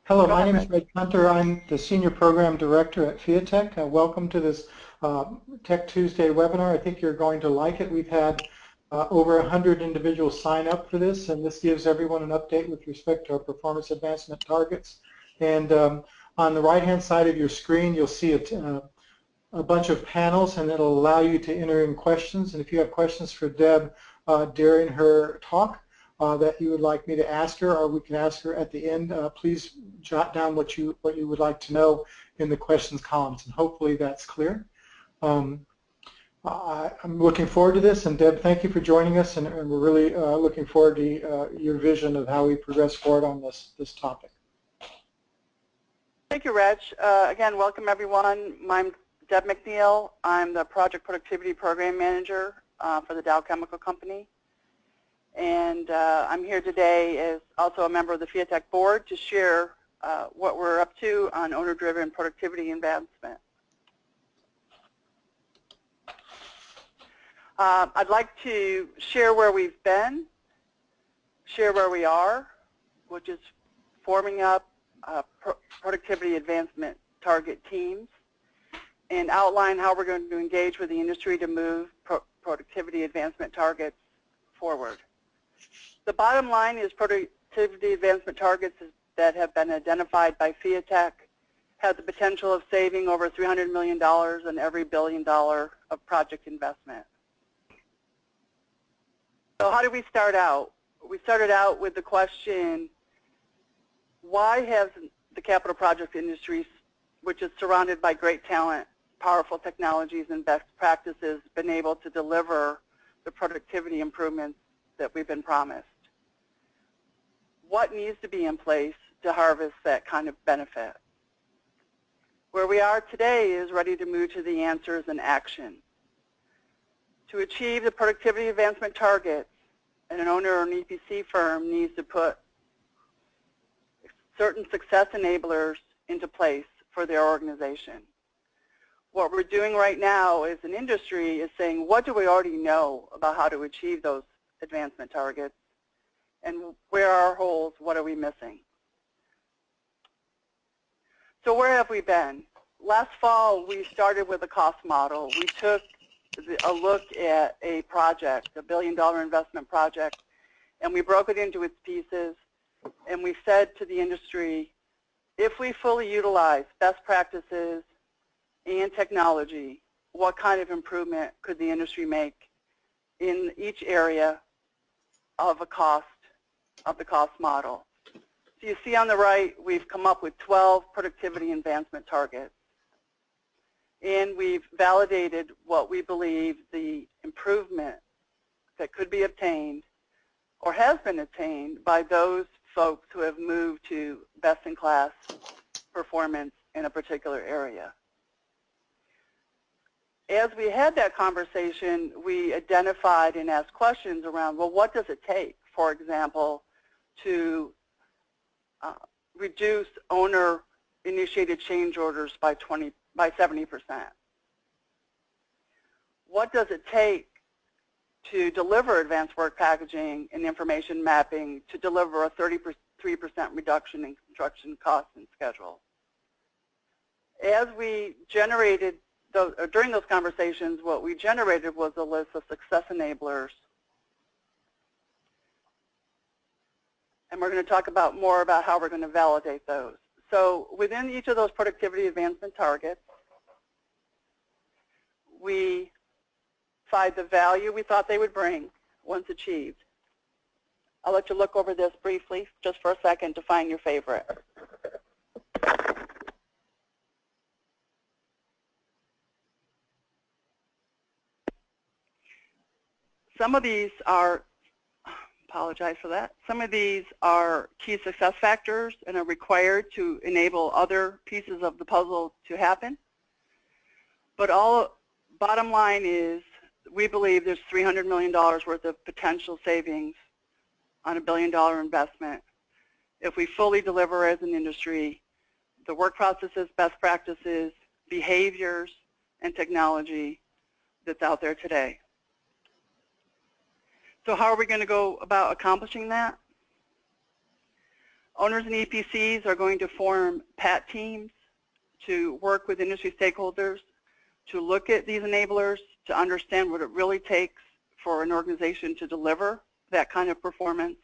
Hello, my name is Red Hunter. I'm the Senior Program Director at Fiatech. Welcome to this Tech Tuesday webinar. I think you're going to like it. We've had over 100 individuals sign up for this, and this gives everyone an update with respect to our performance advancement targets. And on the right-hand side of your screen, you'll see a bunch of panels, and it'll allow you to enter in questions. And if you have questions for Deb during her talk, that you would like me to ask her, or we can ask her at the end, please jot down what you would like to know in the questions columns, and hopefully that's clear. I'm looking forward to this, and Deb, thank you for joining us, and we're really looking forward to your vision of how we progress forward on this topic. Thank you, Reg. Again, welcome everyone. I'm Deb McNeil. I'm the Project Productivity Program Manager for the Dow Chemical Company. And I'm here today as also a member of the Fiatech board to share what we're up to on owner-driven productivity advancement. I'd like to share where we've been, share where we are, which is forming up productivity advancement target teams, and outline how we're going to engage with the industry to move productivity advancement targets forward. The bottom line is productivity advancement targets that have been identified by Fiatech have the potential of saving over $300 million on every $1 billion of project investment. So how did we start out? We started out with the question, why has the capital project industry, which is surrounded by great talent, powerful technologies, and best practices, been able to deliver the productivity improvements that we've been promised? What needs to be in place to harvest that kind of benefit? Where we are today is ready to move to the answers and action. To achieve the productivity advancement targets, an owner or an EPC firm needs to put certain success enablers into place for their organization. What we're doing right now as an industry is saying, what do we already know about how to achieve those advancement targets, and where are our holes, what are we missing? So where have we been? Last fall, we started with a cost model. We took a look at a project, a $1 billion investment project, and we broke it into its pieces, and we said to the industry, if we fully utilize best practices and technology, what kind of improvement could the industry make in each area of the cost model? So you see on the right, we've come up with 12 productivity advancement targets. And we've validated what we believe the improvement that could be obtained or has been obtained by those folks who have moved to best-in-class performance in a particular area. As we had that conversation, we identified and asked questions around, well, what does it take, for example, to reduce owner-initiated change orders by 70%? What does it take to deliver advanced work packaging and information mapping to deliver a 33% reduction in construction costs and schedule? As we generated during those conversations, what we generated was a list of success enablers. And we're going to talk more about how we're going to validate those. So within each of those productivity advancement targets, we find the value we thought they would bring once achieved. I'll let you look over this briefly just for a second to find your favorite. Some of these are, apologize for that, some of these are key success factors and are required to enable other pieces of the puzzle to happen. But bottom line is, we believe there's $300 million worth of potential savings on a $1 billion investment if we fully deliver as an industry the work processes, best practices, behaviors, and technology that's out there today. So how are we going to go about accomplishing that? Owners and EPCs are going to form PAT teams to work with industry stakeholders to look at these enablers, to understand what it really takes for an organization to deliver that kind of performance.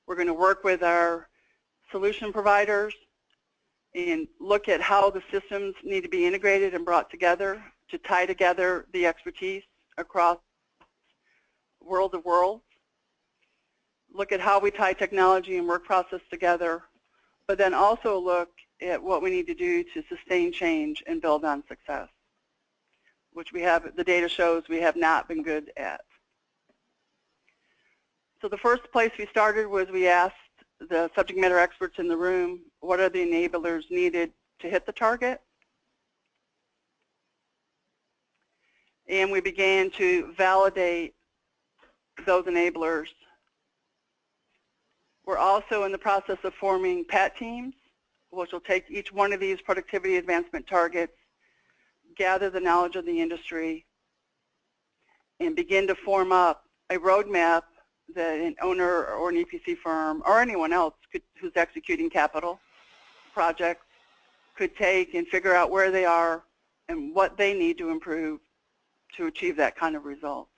We're going to work with our solution providers and look at how the systems need to be integrated and brought together to tie together the expertise across world of worlds. Look at how we tie technology and work process together, but then also look at what we need to do to sustain change and build on success, which we have, the data shows we have not been good at. So the first place we started was we asked the subject matter experts in the room, what are the enablers needed to hit the target? And we began to validate those enablers. We're also in the process of forming PAT teams, which will take each one of these productivity advancement targets, gather the knowledge of the industry, and begin to form up a roadmap that an owner or an EPC firm or anyone else who's executing capital projects could take and figure out where they are and what they need to improve to achieve that kind of result.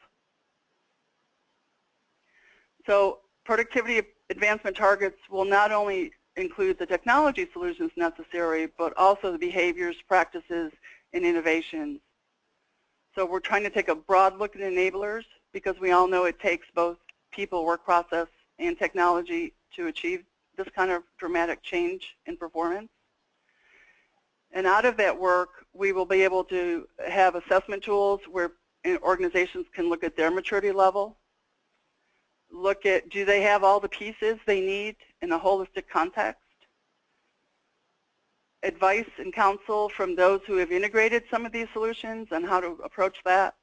So productivity advancement targets will not only include the technology solutions necessary, but also the behaviors, practices, and innovations. So we're trying to take a broad look at enablers because we all know it takes both people, work process, and technology to achieve this kind of dramatic change in performance. And out of that work, we will be able to have assessment tools where organizations can look at their maturity level, look at do they have all the pieces they need in a holistic context, advice and counsel from those who have integrated some of these solutions on how to approach that,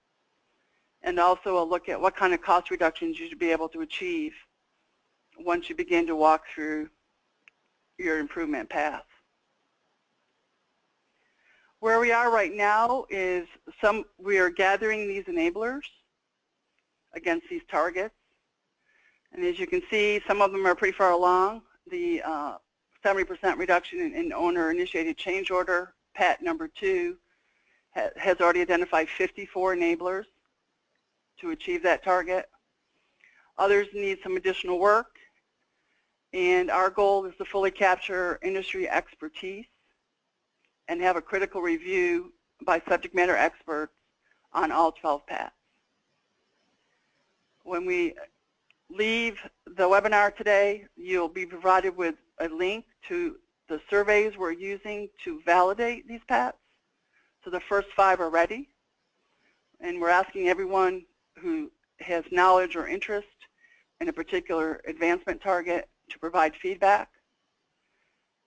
and also a look at what kind of cost reductions you should be able to achieve once you begin to walk through your improvement path. Where we are right now is we are gathering these enablers against these targets. And as you can see, some of them are pretty far along. The 70% reduction in owner-initiated change order, PAT number 2, has already identified 54 enablers to achieve that target. Others need some additional work, and our goal is to fully capture industry expertise and have a critical review by subject matter experts on all 12 PATs. When we leave the webinar today, you'll be provided with a link to the surveys we're using to validate these PATs. So the first 5 are ready, and we're asking everyone who has knowledge or interest in a particular advancement target to provide feedback.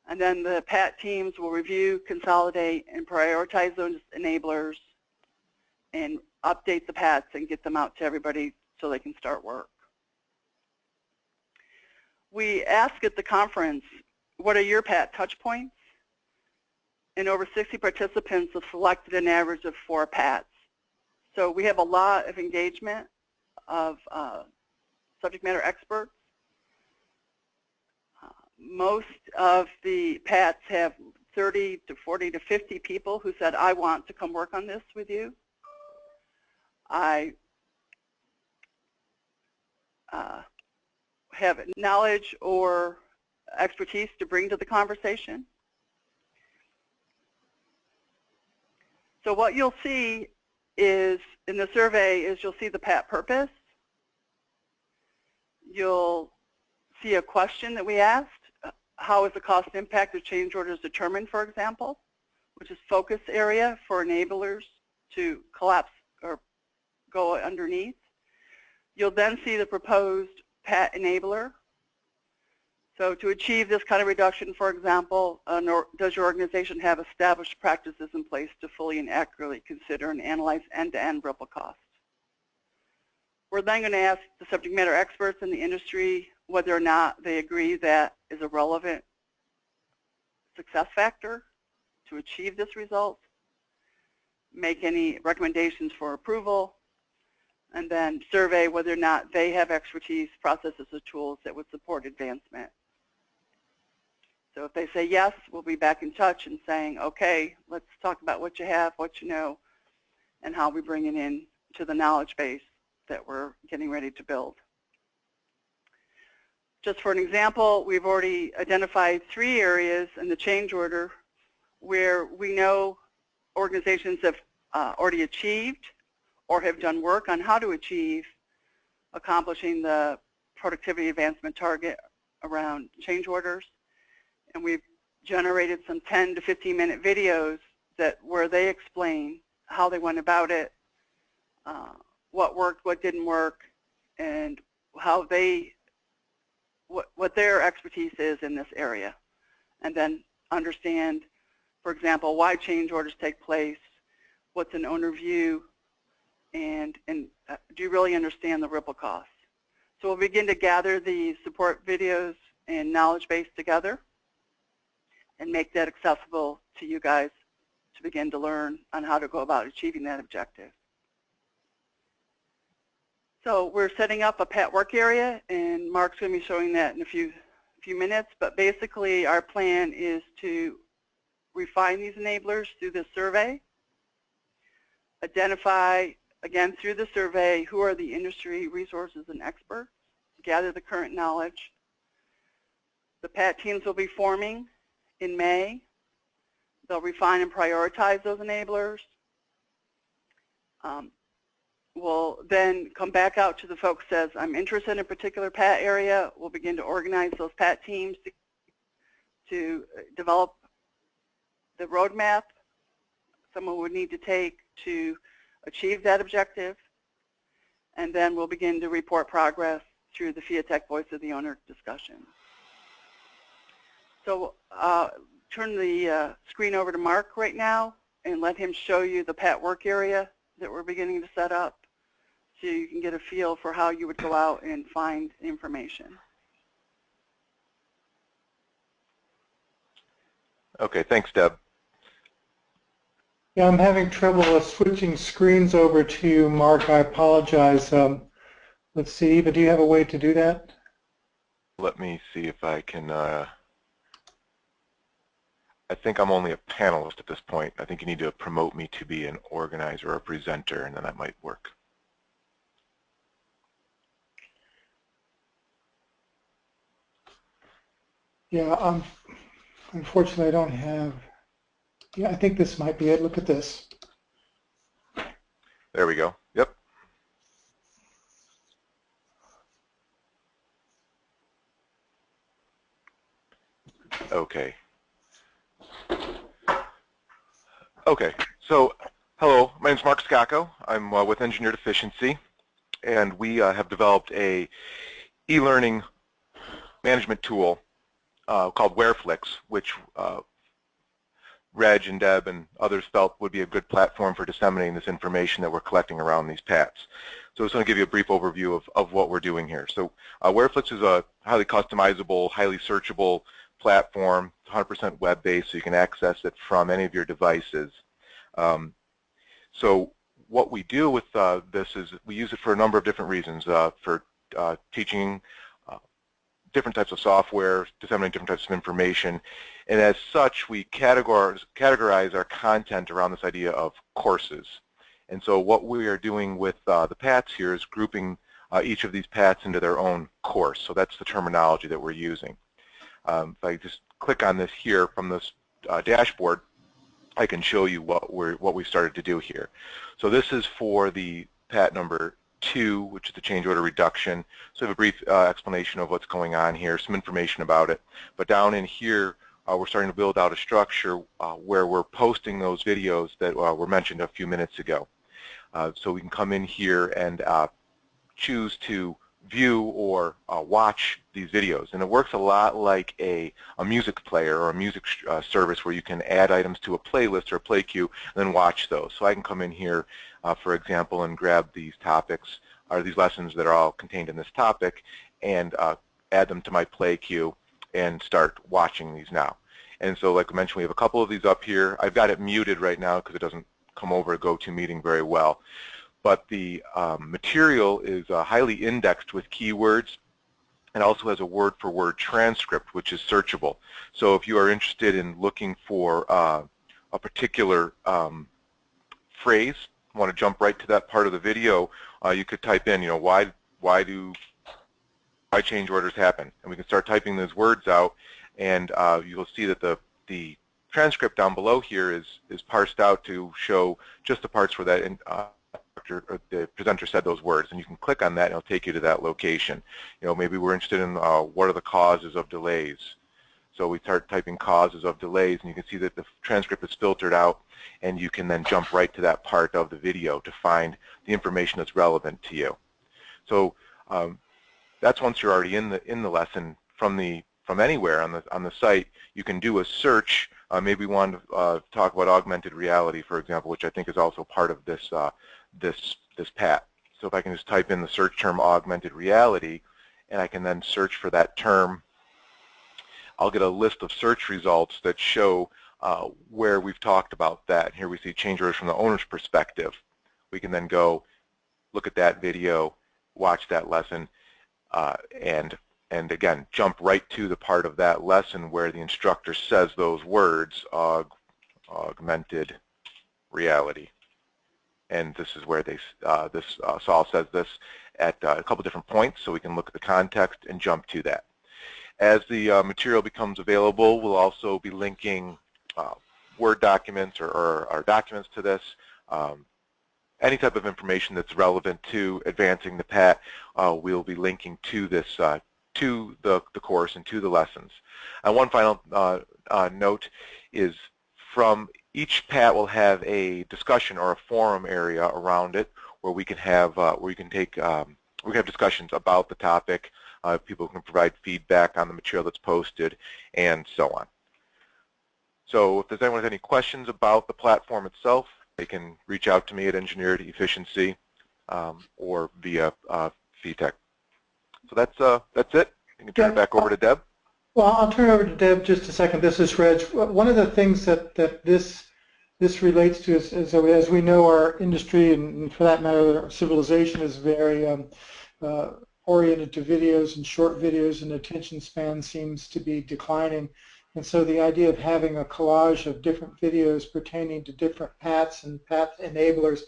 And then the PAT teams will review, consolidate, and prioritize those enablers and update the PATs and get them out to everybody so they can start work. We asked at the conference, what are your PAT touch points? And over 60 participants have selected an average of 4 PATs. So we have a lot of engagement of subject matter experts. Most of the PATs have 30 to 40 to 50 people who said, I want to come work on this with you. I have knowledge or expertise to bring to the conversation. So what you'll see is in the survey is you'll see the PAT purpose. You'll see a question that we asked. How is the cost impact of change orders determined, for example, which is focus area for enablers to collapse or go underneath. You'll then see the proposed PAT enabler. So to achieve this kind of reduction, for example, does your organization have established practices in place to fully and accurately consider and analyze end-to-end ripple costs? We're then going to ask the subject matter experts in the industry whether or not they agree that is a relevant success factor to achieve this result, make any recommendations for approval, and then survey whether or not they have expertise, processes, or tools that would support advancement So if they say yes, we'll be back in touch and saying, okay, let's talk about what you have, what you know, and how we bring it in to the knowledge base that we're getting ready to build. Just for an example, we've already identified 3 areas in the change order where we know organizations have already achieved or have done work on how to achieve accomplishing the productivity advancement target around change orders. And we've generated some 10 to 15-minute videos where they explain how they went about it, what worked, what didn't work, and how what their expertise is in this area. And then understand, for example, why change orders take place, what's an owner view, and do you really understand the ripple costs? So we'll begin to gather the support videos and knowledge base together and make that accessible to you guys to begin to learn on how to go about achieving that objective. So we're setting up a PAT work area, and Mark's going to be showing that in a few minutes. But basically, our plan is to refine these enablers through this survey, identify, again, through the survey, who are the industry resources and experts, gather the current knowledge. The PAT teams will be forming in May. They'll refine and prioritize those enablers. We'll then come back out to the folks who says, I'm interested in a particular PAT area. We'll begin to organize those PAT teams to develop the roadmap someone would need to take to achieve that objective. And then we'll begin to report progress through the Fiatech Voice of the Owner discussion. So turn the screen over to Mark right now and let him show you the PAT work area that we're beginning to set up so you can get a feel for how you would go out and find information. Okay, thanks, Deb. Yeah, I'm having trouble switching screens over to you, Mark. I apologize. Let's see, Eva, do you have a way to do that? Let me see if I can, I think I'm only a panelist at this point. I think you need to promote me to be an organizer or a presenter, and then that might work. Yeah, unfortunately I don't have, yeah, I think this might be it. Look at this. There we go. Yep. Okay. Okay, so hello, my name is Mark Scacco. I'm with Engineered Efficiency, and we have developed a e-learning management tool called WhereFlix, which Reg and Deb and others felt would be a good platform for disseminating this information that we're collecting around these PATs. So I just want to give you a brief overview of what we're doing here. So WhereFlix is a highly customizable, highly searchable platform, 100% web-based, so you can access it from any of your devices. So what we do with this is we use it for a number of different reasons, for teaching different types of software, disseminating different types of information, and as such we categorize our content around this idea of courses. And so what we are doing with the PATs here is grouping each of these PATs into their own course. So that's the terminology that we're using. If I just click on this here from this dashboard, I can show you what we started to do here. So this is for the PAT number 2, which is the change order reduction. So I have a brief explanation of what's going on here, some information about it. But down in here, we're starting to build out a structure where we're posting those videos that were mentioned a few minutes ago. So we can come in here and choose to view or watch these videos, and it works a lot like a music player or a music service where you can add items to a playlist or a play queue and then watch those. So I can come in here, for example, and grab these topics or these lessons that are all contained in this topic and add them to my play queue and start watching these now. And so like I mentioned, we have a couple of these up here. I've got it muted right now because it doesn't come over to GoToMeeting very well. But the material is highly indexed with keywords, and also has a word-for-word transcript, which is searchable. So if you are interested in looking for a particular phrase, want to jump right to that part of the video, you could type in, why change orders happen, and we can start typing those words out, and you'll see that the transcript down below here is parsed out to show just the parts where that the presenter said those words, and you can click on that and it'll take you to that location. Maybe we're interested in what are the causes of delays. So we start typing causes of delays, and you can see that the transcript is filtered out, and you can then jump right to that part of the video to find the information that's relevant to you. So that's once you're already in the lesson from anywhere on the site. You can do a search. Maybe we want to talk about augmented reality, for example, which I think is also part of this this PAT. So if I can just type in the search term augmented reality, and I can then search for that term, I'll get a list of search results that show where we've talked about that. Here we see change orders from the owner's perspective. We can then go look at that video, watch that lesson, and again, jump right to the part of that lesson where the instructor says those words, augmented reality. And this is where Saul says this at a couple different points, so we can look at the context and jump to that. As the material becomes available, we'll also be linking Word documents or documents to this. Any type of information that's relevant to advancing the PAT, we'll be linking to this, to the course and to the lessons. And one final note is from each PAT will have a discussion or a forum area around it where we can have we can have discussions about the topic. People can provide feedback on the material that's posted, and so on. So if there's anyone with any questions about the platform itself, they can reach out to me at Engineer to Efficiency or via Fiatech. So that's it. You can turn it back over to Deb. Well, I'll turn it over to Deb just a second. This is Reg. One of the things that this relates to is as we know, our industry, and for that matter, our civilization is very oriented to videos and short videos, and attention span seems to be declining. And so the idea of having a collage of different videos pertaining to different PATs and PAT enablers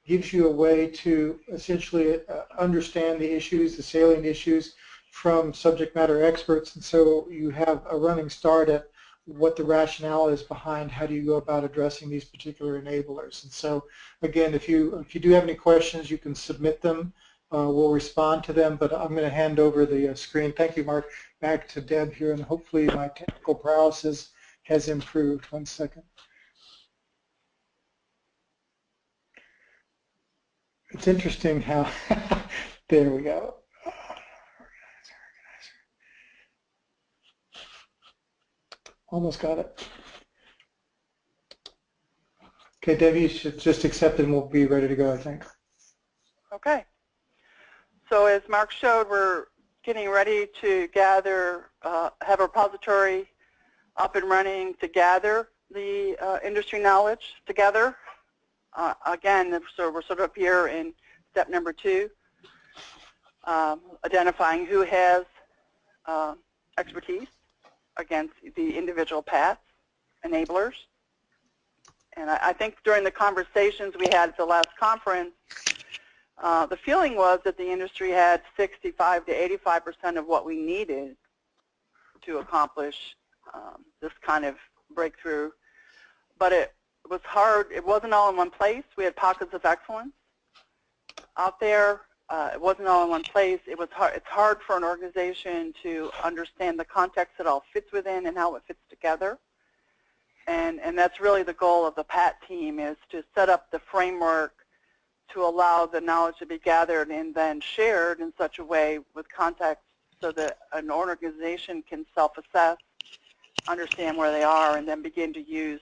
gives you a way to essentially understand the issues, the salient issues, from subject matter experts, and so you have a running start at what the rationale is behind how do you go about addressing these particular enablers. And so again, if you do have any questions, you can submit them. We'll respond to them, but I'm going to hand over the screen. Thank you, Mark. Back to Deb here, and hopefully my technical prowess has improved. One second. It's interesting how, there we go. Almost got it. Okay, Debbie, you should just accept it and we'll be ready to go, I think. Okay. So as Mark showed, we're getting ready to gather, have a repository up and running to gather the industry knowledge together. Again, so we're sort of here in step number 2, identifying who has expertise against the individual PATs, enablers. And I think during the conversations we had at the last conference, the feeling was that the industry had 65 to 85% of what we needed to accomplish this kind of breakthrough. But it was hard. It wasn't all in one place. We had pockets of excellence out there. It wasn't all in one place. It was hard. It's hard for an organization to understand the context it all fits within and how it fits together. And that's really the goal of the PAT team, is to set up the framework to allow the knowledge to be gathered and then shared in such a way with context so that an organization can self-assess, understand where they are, and then begin to use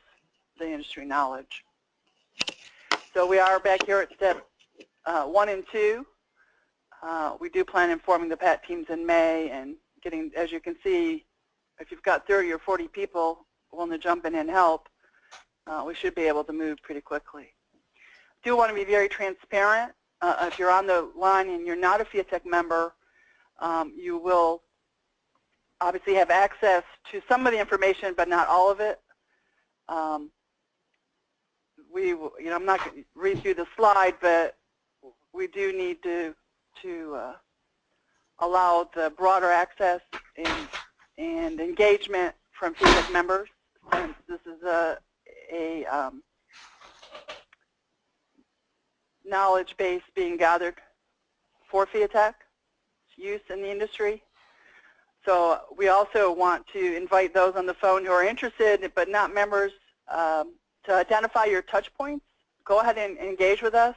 the industry knowledge. So we are back here at step 1 and 2. We do plan on forming the PAT teams in May, and getting, as you can see, if you've got 30 or 40 people willing to jump in and help, we should be able to move pretty quickly. Do want to be very transparent. If you're on the line and you're not a Fiatech member, you will obviously have access to some of the information, but not all of it. I'm not going to read through the slide, but we do need to allow the broader access and engagement from Fiatech members, since this is a knowledge base being gathered for Fiatech use in the industry. So we also want to invite those on the phone who are interested but not members to identify your touch points. Go ahead and engage with us.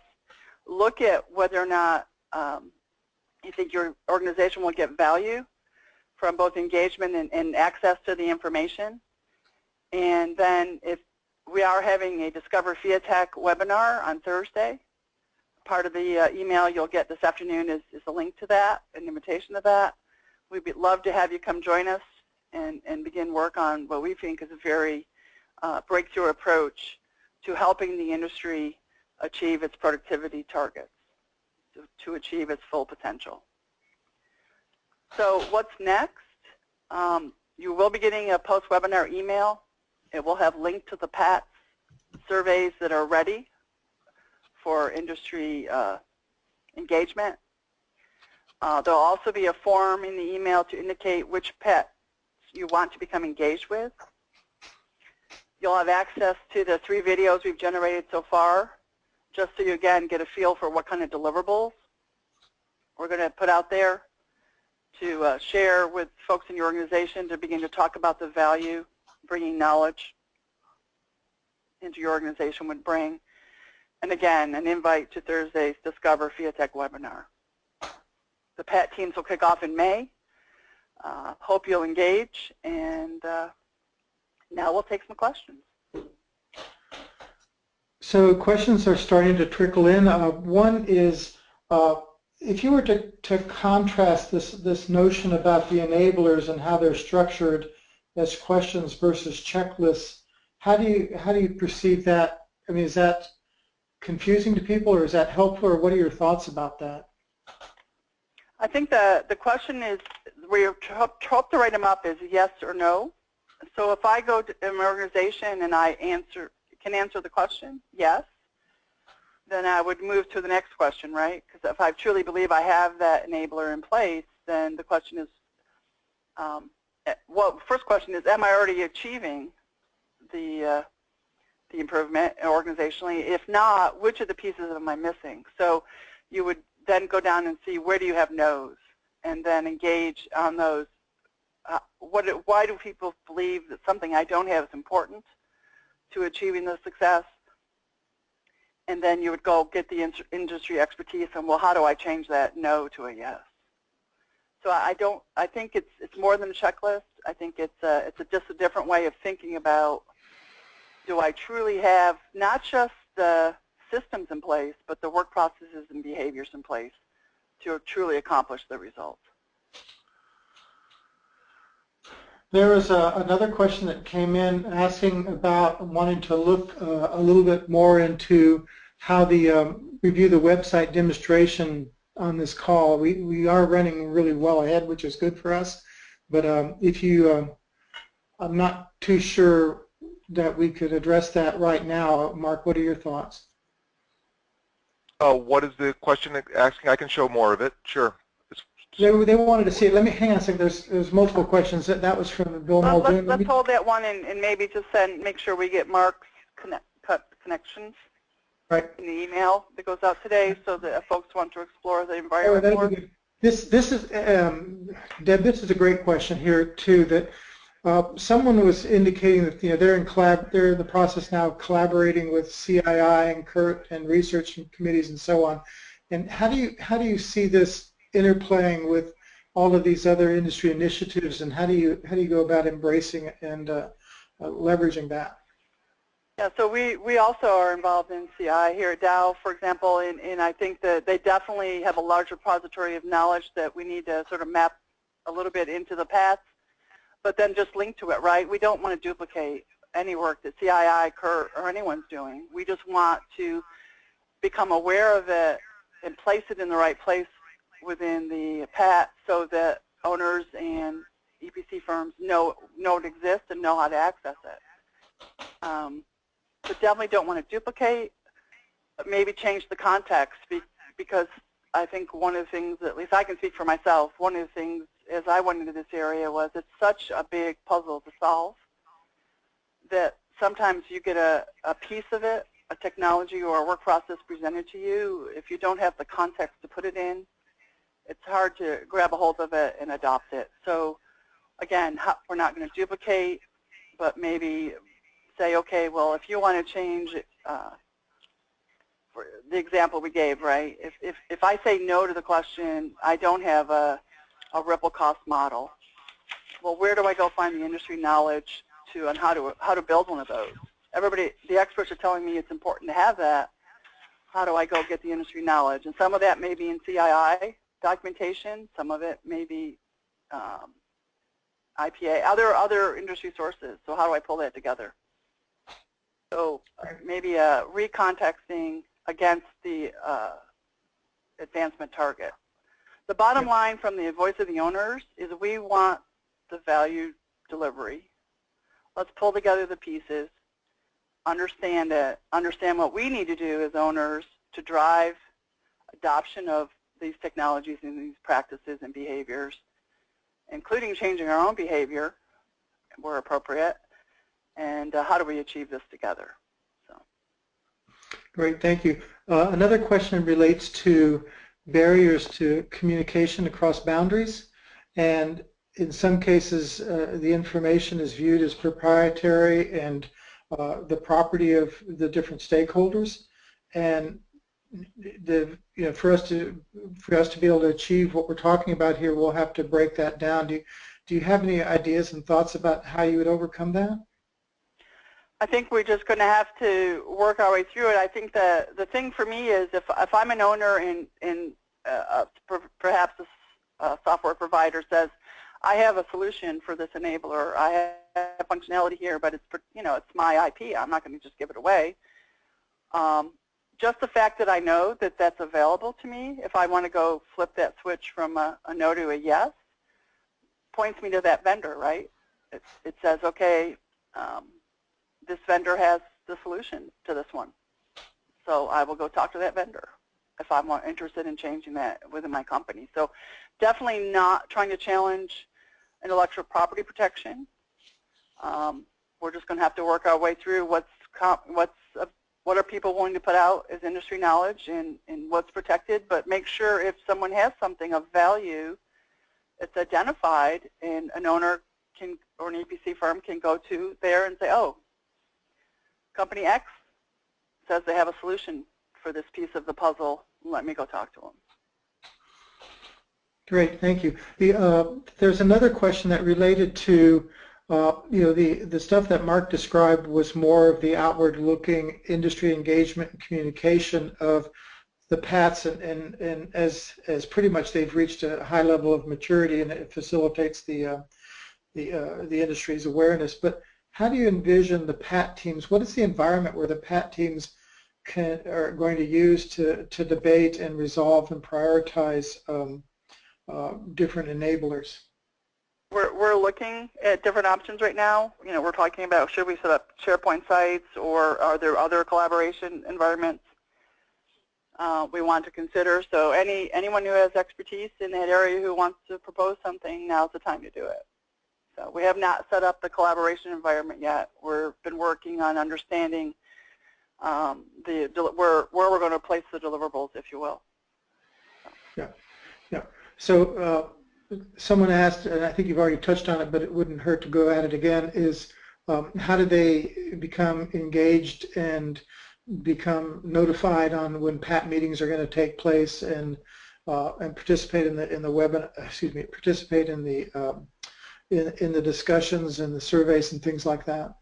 Look at whether or not you think your organization will get value from both engagement and access to the information. And then if we are having a Discover Fiatech webinar on Thursday, part of the email you'll get this afternoon is a link to that, an invitation to that. We'd love to have you come join us and begin work on what we think is a very breakthrough approach to helping the industry achieve its productivity targets, to achieve its full potential. So what's next? You will be getting a post-webinar email. It will have link to the PATS surveys that are ready for industry engagement. There'll also be a form in the email to indicate which PETs you want to become engaged with. You'll have access to the 3 videos we've generated so far, just so you, again, get a feel for what kind of deliverables we're going to put out there to share with folks in your organization to begin to talk about the value bringing knowledge into your organization would bring. And again, an invite to Thursday's Discover Fiatech webinar. The PAT teams will kick off in May. Hope you'll engage, and now we'll take some questions. So questions are starting to trickle in. One is, if you were to contrast this notion about the enablers and how they're structured as questions versus checklists, how do you perceive that? I mean, is that confusing to people, or is that helpful, or what are your thoughts about that? I think the question is, where you hope to write them up is yes or no. So if I go to an organization and I can answer the question, yes, then I would move to the next question, right? Because if I truly believe I have that enabler in place, then the question is, well, first question is, am I already achieving the improvement organizationally? If not, which of the pieces am I missing? So you would then go down and see, where do you have no's, and then engage on those. Why do people believe that something I don't have is important to achieving the success? And then you would go get the industry expertise and, well, how do I change that no to a yes? So I think it's more than a checklist. I think it's just a different way of thinking about, do I truly have not just the systems in place, but the work processes and behaviors in place to truly accomplish the results. There was another question that came in asking about wanting to look a little bit more into how the review the website demonstration on this call. We are running really well ahead, which is good for us. But if you, I'm not too sure that we could address that right now. Mark, what are your thoughts? What is the question asking? I can show more of it. Sure. They wanted to see it. Let me hang on a second. There's multiple questions. That was from Bill Muldoon. Let's hold that one and maybe just make sure we get Mark's connections in the email that goes out today, so that if folks want to explore the environment more. This is Deb. This is a great question here too. That someone was indicating that they're in the process now of collaborating with CII and CURT and research committees and so on. And how do you see this interplaying with all of these other industry initiatives, and how do you go about embracing it and leveraging that? Yeah, so we also are involved in CI here at Dow, for example, and I think that they definitely have a large repository of knowledge that we need to sort of map a little bit into the paths, but then just link to it, right? We don't want to duplicate any work that CII, CURT, or anyone's doing. We just want to become aware of it and place it in the right place within the PAT, so that owners and EPC firms know it exists and know how to access it. But definitely don't want to duplicate, but maybe change the context, because I think one of the things, at least I can speak for myself, one of the things as I went into this area was it's such a big puzzle to solve that sometimes you get a piece of it, a technology or a work process presented to you. If you don't have the context to put it in, it's hard to grab a hold of it and adopt it. So again, we're not going to duplicate, but maybe say, okay, well, if you want to change for the example we gave, right? If I say no to the question, I don't have a ripple cost model, well, where do I go find the industry knowledge on how to build one of those? Everybody, the experts are telling me it's important to have that. How do I go get the industry knowledge? And some of that may be in CII documentation. Some of it may be IPA, other industry sources. So how do I pull that together? So maybe a recontexting against the advancement target. The bottom line from the voice of the owners is we want the value delivery. Let's pull together the pieces, understand it, understand what we need to do as owners to drive adoption of these technologies and these practices and behaviors, including changing our own behavior where appropriate, and how do we achieve this together? So. Great, thank you. Another question relates to barriers to communication across boundaries, and in some cases the information is viewed as proprietary and the property of the different stakeholders, and for us to be able to achieve what we're talking about here, we'll have to break that down. Do you have any ideas and thoughts about how you would overcome that? I think we're just going to have to work our way through it. I think the thing for me is if I'm an owner in perhaps a software provider says, I have a solution for this enabler. I have functionality here, but it's my IP. I'm not going to just give it away. Just the fact that I know that that's available to me, if I want to go flip that switch from a no to a yes, points me to that vendor, right? It says, okay, this vendor has the solution to this one. So I will go talk to that vendor if I'm interested in changing that within my company. So definitely not trying to challenge intellectual property protection. We're just going to have to work our way through what are people willing to put out as industry knowledge and what's protected, but make sure if someone has something of value, it's identified, and an owner can, or an EPC firm can go to there and say, oh, company X says they have a solution for this piece of the puzzle. Let me go talk to them. Great, thank you. There's another question that related to the stuff that Mark described was more of the outward-looking industry engagement and communication of the PATs, and as pretty much they've reached a high level of maturity, and it facilitates the industry's awareness. But how do you envision the PAT teams? What is the environment where the PAT teams are going to use to debate and resolve and prioritize different enablers? We're looking at different options right now. We're talking about, should we set up SharePoint sites, or are there other collaboration environments we want to consider? So anyone who has expertise in that area who wants to propose something, now's the time to do it. So we have not set up the collaboration environment yet. We've been working on understanding where we're going to place the deliverables, if you will. Yeah. So someone asked, and I think you've already touched on it, but it wouldn't hurt to go at it again, is how do they become engaged and become notified on when PAT meetings are going to take place, and participate in the webinar, participate in the discussions and the surveys and things like that?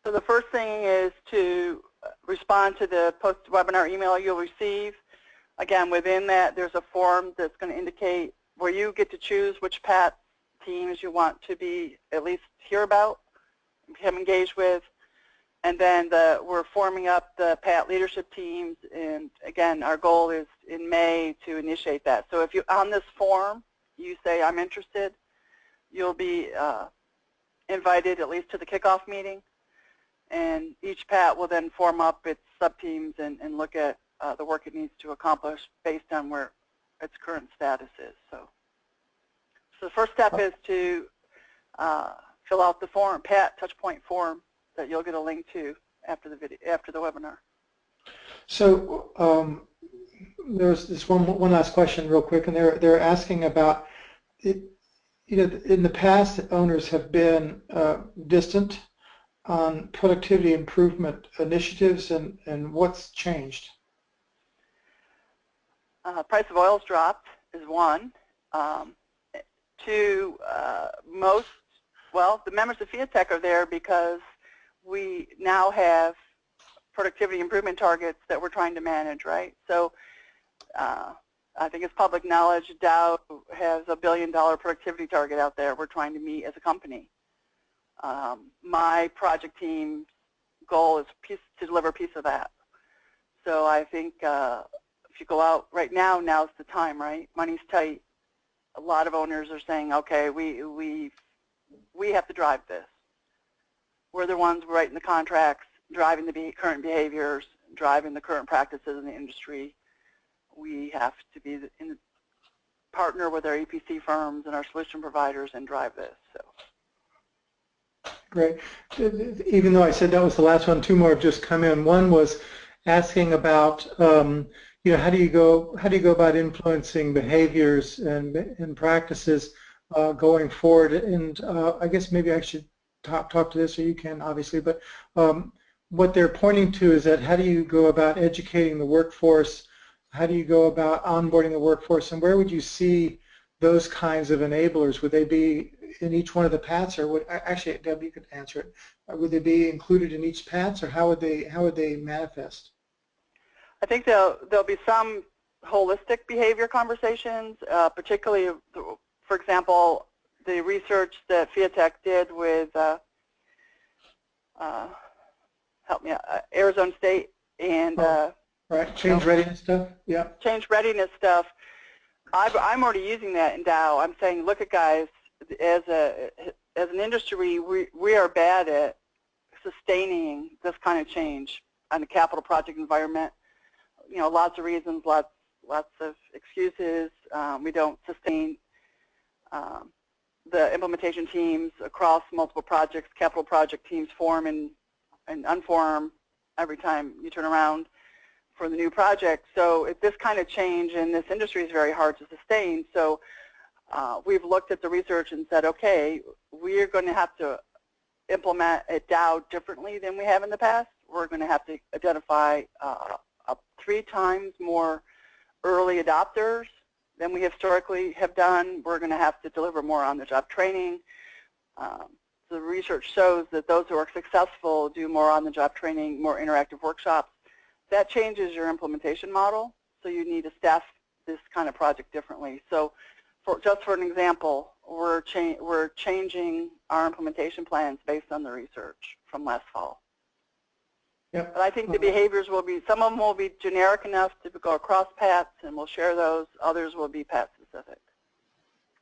So the first thing is to respond to the post-webinar email you'll receive. Again, within that, there's a form that's going to indicate where you get to choose which PAT teams you want to be at least hear about, become engaged with, and then we're forming up the PAT leadership teams, and again, our goal is in May to initiate that. So if you, on this form, you say, I'm interested, you'll be invited at least to the kickoff meeting, and each PAT will then form up its sub-teams and look at the work it needs to accomplish based on where its current status is. So the first step is to fill out the form, PAT Touchpoint form, that you'll get a link to after the video, after the webinar. So there's this one last question real quick, and they're asking about it. You know, in the past, owners have been distant on productivity improvement initiatives, and what's changed? Price of oil's dropped is one. Two, the members of Fiatech are there because we now have productivity improvement targets that we're trying to manage, right? So I think it's public knowledge Dow has $1 billion productivity target out there we're trying to meet as a company. My project team's goal is to deliver a piece of that. So I think if you go out right now, now's the time, right? Money's tight. A lot of owners are saying, okay, we have to drive this. We're the ones writing the contracts, driving the current behaviors, driving the current practices in the industry. We have to be partner with our EPC firms and our solution providers and drive this. So. Great. Even though I said that was the last one, two more have just come in. One was asking about, you know, how do you go about influencing behaviors and practices going forward? And I guess maybe I should talk to this, or you can, obviously. But what they're pointing to is that how do you go about educating the workforce? How do you go about onboarding the workforce? And where would you see those kinds of enablers? Would they be in each one of the PATs, or would actually, Deb, you could answer it. Would they be included in each PATs, or how would they manifest? I think there'll be some holistic behavior conversations, particularly, for example, the research that Fiatech did with help me out, Arizona State and right, change readiness stuff. Yeah. Change readiness stuff. I'm already using that in Dow. I'm saying, look at guys, as an industry, we are bad at sustaining this kind of change on a capital project environment. You know, lots of reasons, lots of excuses. We don't sustain the implementation teams across multiple projects. Capital project teams form and unform every time you turn around for the new project. So this kind of change in this industry is very hard to sustain. So we've looked at the research and said, okay, we're going to have to implement at Dow differently than we have in the past. We're going to have to identify 3 times more early adopters than we historically have done. We're going to have to deliver more on-the-job training. The research shows that those who are successful do more on-the-job training, more interactive workshops. That changes your implementation model, so you need to staff this kind of project differently. So just for an example, we're changing our implementation plans based on the research from last fall. Yep. But I think the behaviors will be, some of them will be generic enough to go across PATs, and we'll share those. Others will be PAT specific.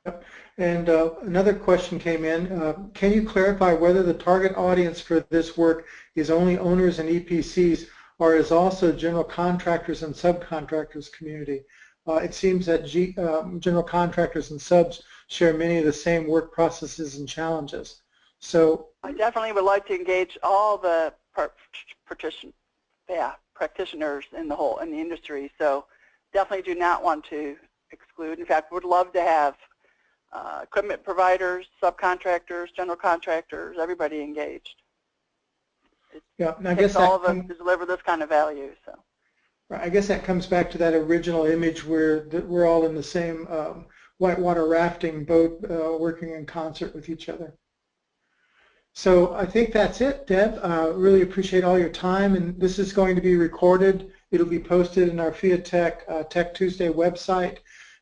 Yep. And another question came in. Can you clarify whether the target audience for this work is only owners and EPCs, or is also general contractors and subcontractors community? It seems that general contractors and subs share many of the same work processes and challenges. So I definitely would like to engage all the practitioners in the industry. So definitely do not want to exclude. In fact, would love to have equipment providers, subcontractors, general contractors, everybody engaged. Yeah, and I guess guess all of us to deliver this kind of value. So I guess that comes back to that original image where we're all in the same whitewater rafting boat, working in concert with each other. So I think that's it, Deb. Really appreciate all your time, and this is going to be recorded. It'll be posted in our Fiatech Tech Tuesday website.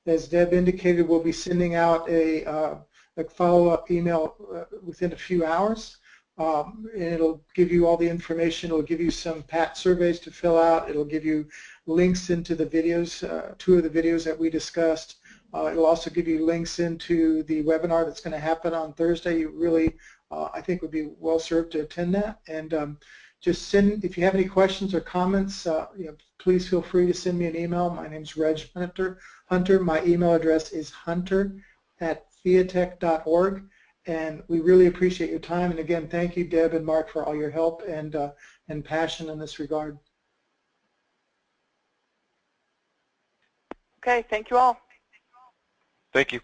As Deb indicated, we'll be sending out a follow-up email within a few hours. And it'll give you all the information. It'll give you some PAT surveys to fill out. It'll give you links into the videos, 2 of the videos that we discussed. It'll also give you links into the webinar that's going to happen on Thursday. You really, I think, would be well served to attend that. And just send, if you have any questions or comments, please feel free to send me an email. My name's Reg Hunter. My email address is hunter@fiatech.org. And we really appreciate your time. And again, thank you, Deb and Mark, for all your help and passion in this regard. Okay, thank you all. Thank you.